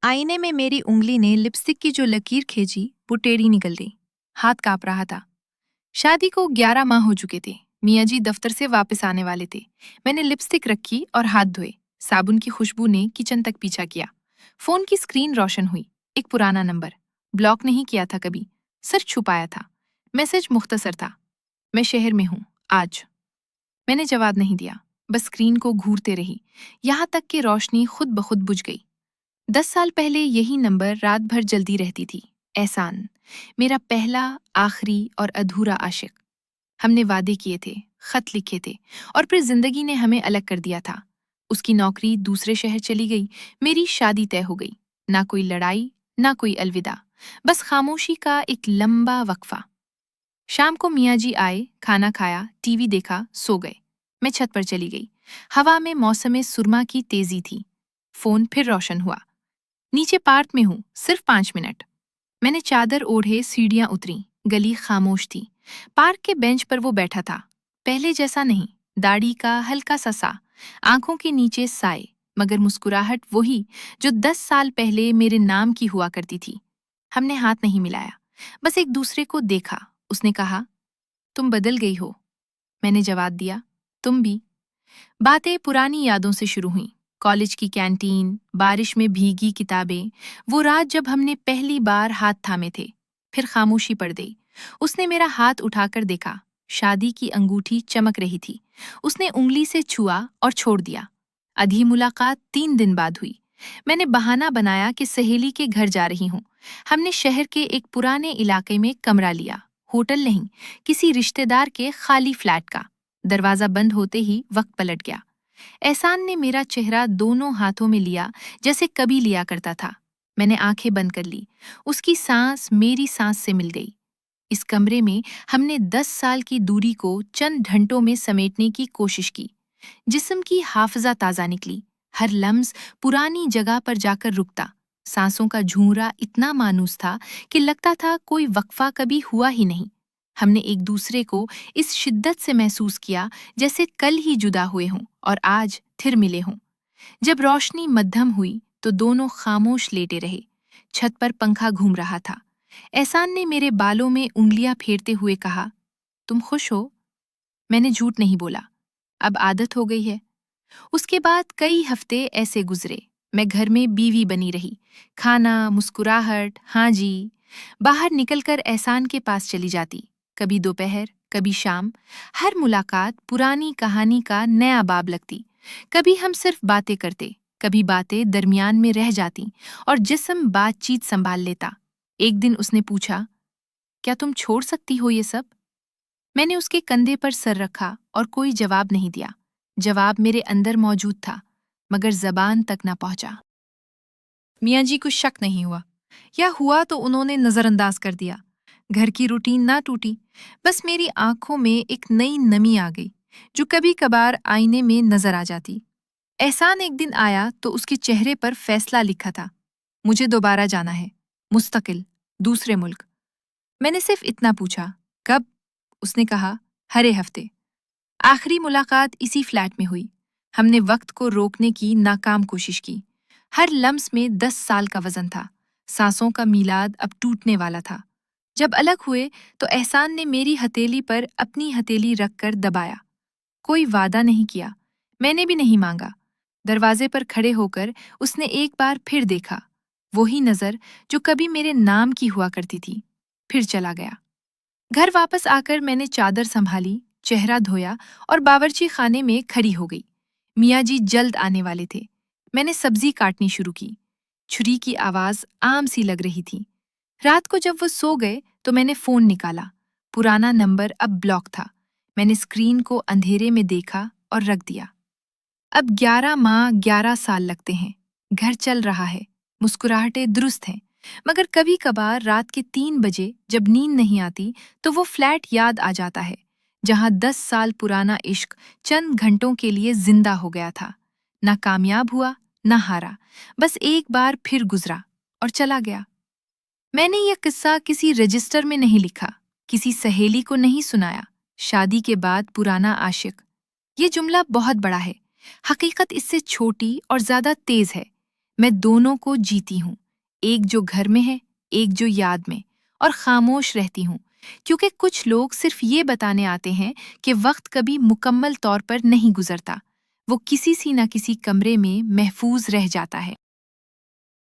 आईने में मेरी उंगली ने लिपस्टिक की जो लकीर खींची वो टेढ़ी निकल गई। हाथ कांप रहा था। शादी को 11 माह हो चुके थे। मियाँ जी दफ्तर से वापस आने वाले थे। मैंने लिपस्टिक रखी और हाथ धोए। साबुन की खुशबू ने किचन तक पीछा किया। फोन की स्क्रीन रोशन हुई। एक पुराना नंबर। ब्लॉक नहीं किया था कभी, सिर्फ छुपाया था। मैसेज मुख्तसर था, मैं शहर में हूँ आज। मैंने जवाब नहीं दिया, बस स्क्रीन को घूरते रही, यहाँ तक कि रोशनी खुद ब खुद बुझ गई। 10 साल पहले यही नंबर रात भर जलती रहती थी। एहसान, मेरा पहला, आखिरी और अधूरा आशिक। हमने वादे किए थे, खत लिखे थे, और फिर जिंदगी ने हमें अलग कर दिया था। उसकी नौकरी दूसरे शहर चली गई, मेरी शादी तय हो गई। ना कोई लड़ाई, ना कोई अलविदा, बस खामोशी का एक लंबा वक्फा। शाम को मियाँ जी आए, खाना खाया, टीवी देखा, सो गए। मैं छत पर चली गई। हवा में मौसम सुरमा की तेजी थी। फोन फिर रोशन हुआ। नीचे पार्क में हूँ, सिर्फ 5 मिनट। मैंने चादर ओढ़े सीढ़ियां उतरी। गली खामोश थी। पार्क के बेंच पर वो बैठा था। पहले जैसा नहीं, दाढ़ी का हल्का सा, आंखों के नीचे साए, मगर मुस्कुराहट वही जो 10 साल पहले मेरे नाम की हुआ करती थी। हमने हाथ नहीं मिलाया, बस एक दूसरे को देखा। उसने कहा, तुम बदल गई हो। मैंने जवाब दिया, तुम भी। बातें पुरानी यादों से शुरू हुईं। कॉलेज की कैंटीन, बारिश में भीगी किताबें, वो रात जब हमने पहली बार हाथ थामे थे। फिर खामोशी पड़ गई। उसने मेरा हाथ उठाकर देखा। शादी की अंगूठी चमक रही थी। उसने उंगली से छुआ और छोड़ दिया। आधी मुलाकात 3 दिन बाद हुई। मैंने बहाना बनाया कि सहेली के घर जा रही हूँ। हमने शहर के एक पुराने इलाके में कमरा लिया। होटल नहीं, किसी रिश्तेदार के खाली फ्लैट का। दरवाजा बंद होते ही वक्त पलट गया। एहसान ने मेरा चेहरा दोनों हाथों में लिया, जैसे कभी लिया करता था। मैंने आंखें बंद कर ली। उसकी सांस मेरी सांस से मिल गई। इस कमरे में हमने 10 साल की दूरी को चंद घंटों में समेटने की कोशिश की। जिस्म की हाफजा ताजा निकली। हर लम्स पुरानी जगह पर जाकर रुकता। सांसों का झूंरा इतना मानूस था कि लगता था कोई वक्फा कभी हुआ ही नहीं। हमने एक दूसरे को इस शिद्दत से महसूस किया जैसे कल ही जुदा हुए हों और आज फिर मिले हों। जब रोशनी मध्यम हुई तो दोनों खामोश लेटे रहे। छत पर पंखा घूम रहा था। एहसान ने मेरे बालों में उंगलियां फेरते हुए कहा, तुम खुश हो? मैंने झूठ नहीं बोला। अब आदत हो गई है। उसके बाद कई हफ्ते ऐसे गुजरे। मैं घर में बीवी बनी रही। खाना, मुस्कुराहट, हाँ जी। बाहर निकलकर एहसान के पास चली जाती। कभी दोपहर, कभी शाम। हर मुलाकात पुरानी कहानी का नया बाब लगती। कभी हम सिर्फ बातें करते, कभी बातें दरमियान में रह जाती और जिस्म बातचीत संभाल लेता। एक दिन उसने पूछा, क्या तुम छोड़ सकती हो ये सब? मैंने उसके कंधे पर सर रखा और कोई जवाब नहीं दिया। जवाब मेरे अंदर मौजूद था, मगर जबान तक ना पहुंचा। मियाँ जी को शक नहीं हुआ, या हुआ तो उन्होंने नजरअंदाज कर दिया। घर की रूटीन ना टूटी, बस मेरी आंखों में एक नई नमी आ गई, जो कभी कभार आईने में नजर आ जाती। एहसान एक दिन आया तो उसके चेहरे पर फैसला लिखा था, मुझे दोबारा जाना है, मुस्तकिल, दूसरे मुल्क। मैंने सिर्फ इतना पूछा, कब? उसने कहा, हरे हफ्ते। आखिरी मुलाकात इसी फ्लैट में हुई। हमने वक्त को रोकने की नाकाम कोशिश की। हर लम्स में 10 साल का वजन था। सांसों का मीलाद अब टूटने वाला था। जब अलग हुए तो एहसान ने मेरी हथेली पर अपनी हथेली रखकर दबाया। कोई वादा नहीं किया, मैंने भी नहीं मांगा। दरवाजे पर खड़े होकर उसने एक बार फिर देखा, वही नजर जो कभी मेरे नाम की हुआ करती थी। फिर चला गया। घर वापस आकर मैंने चादर संभाली, चेहरा धोया और बावर्ची खाने में खड़ी हो गई। मियाँ जी जल्द आने वाले थे। मैंने सब्जी काटनी शुरू की। छुरी की आवाज आम सी लग रही थी। रात को जब वो सो गए तो मैंने फोन निकाला। पुराना नंबर अब ब्लॉक था। मैंने स्क्रीन को अंधेरे में देखा और रख दिया। अब 11 माह 11 साल लगते हैं। घर चल रहा है, मुस्कुराहटें दुरुस्त हैं, मगर कभी कभार रात के 3 बजे जब नींद नहीं आती तो वो फ्लैट याद आ जाता है, जहां 10 साल पुराना इश्क चंद घंटों के लिए जिंदा हो गया था। ना कामयाब हुआ, ना हारा, बस एक बार फिर गुजरा और चला गया। मैंने यह किस्सा किसी रजिस्टर में नहीं लिखा, किसी सहेली को नहीं सुनाया। शादी के बाद पुराना आशिक, ये जुमला बहुत बड़ा है। हकीकत इससे छोटी और ज्यादा तेज है। میں دونوں کو جیتی ہوں، ایک جو گھر میں ہے، ایک جو یاد میں، اور خاموش رہتی ہوں، کیونکہ کچھ لوگ صرف یہ بتانے آتے ہیں کہ وقت کبھی مکمل طور پر نہیں گزرتا، وہ کسی نہ کسی کمرے میں محفوظ رہ جاتا ہے۔